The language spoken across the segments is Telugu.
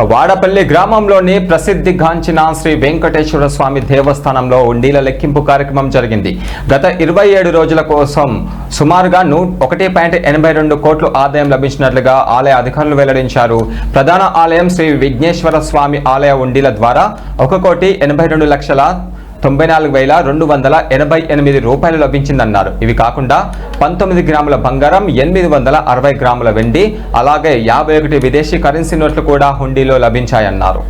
వాడపల్లి గ్రామంలోని ప్రసిద్ధిగాంచిన శ్రీ వెంకటేశ్వర స్వామి దేవస్థానంలో ఉండీల లెక్కింపు కార్యక్రమం జరిగింది. గత 27 రోజుల కోసం సుమారుగా 1.82 కోట్ల ఆదాయం లభించినట్లుగా ఆలయ అధికారులు వెల్లడించారు. ప్రధాన ఆలయం శ్రీ విఘ్నేశ్వర స్వామి ఆలయ ఉండీల ద్వారా 1,82,94,288 రూపాయలు లభించిందన్నారు. ఇవి కాకుండా 19 గ్రాముల బంగారం, 860 గ్రాముల వెండి, అలాగే 51 విదేశీ కరెన్సీ నోట్లు కూడా హుండీలో లభించాయన్నారు.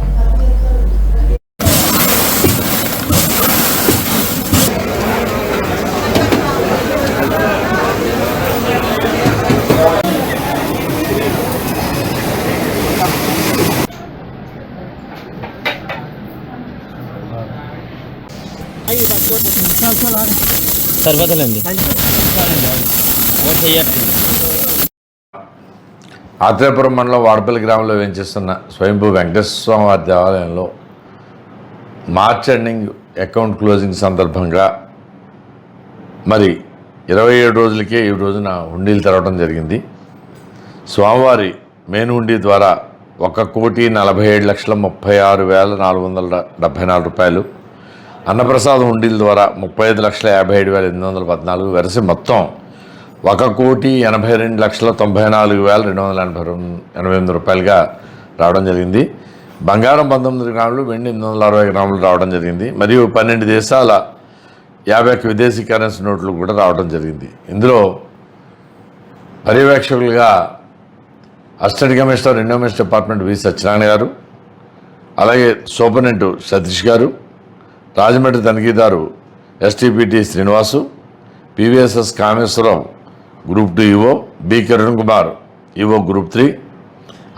సరిపోతుందండి. ఆత్రేయపురం మండలం వాడపల్లి గ్రామంలో వేంచేస్తున్న స్వయంభూ వెంకటేశ్వర స్వామి వారి దేవాలయంలో మార్చ్ ఎండింగ్ అకౌంట్ క్లోజింగ్ సందర్భంగా మరి 27 రోజులకే ఈ రోజున హుండీలు తెరవడం జరిగింది. స్వామివారి మెయిన్ హుండీ ద్వారా 1,47,36,474 రూపాయలు, అన్నప్రసాదం హుండీల ద్వారా 35,57,814 వెరసి మొత్తం 1,82,94,288 రూపాయలుగా రావడం జరిగింది. బంగారం 19 గ్రాములు, వెండి 860 గ్రాములు రావడం జరిగింది. మరియు 12 దేశాల 51 విదేశీ కరెన్సీ నోట్లు కూడా రావడం జరిగింది. ఇందులో పర్యవేక్షకులుగా assistant commissioner endowments department V Satyanarayana garu, అలాగే సూపరింటెండెంట్ సతీష్ గారు, రాజమండ్రి తనిఖీదారు STPT Srinivasu, PVSS Kameswaram group 2 EO, B Kiran Kumar EO group 3,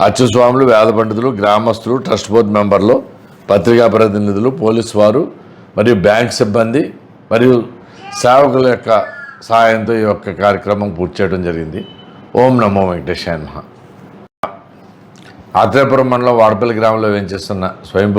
అచ్యుస్వాములు, వేద పండితులు, గ్రామస్తులు, ట్రస్ట్ బోర్డు మెంబర్లు, పత్రికా ప్రతినిధులు, పోలీసు వారు మరియు బ్యాంక్ సిబ్బంది మరియు సేవకుల యొక్క సహాయంతో ఈ యొక్క కార్యక్రమం పూర్తి చేయడం జరిగింది. ఓం నమో వెంకటేశాయ నమః. ఆత్రేయపురం మండలం వాడపల్లి గ్రామంలో వేంచేస్తున్న స్వయంభూ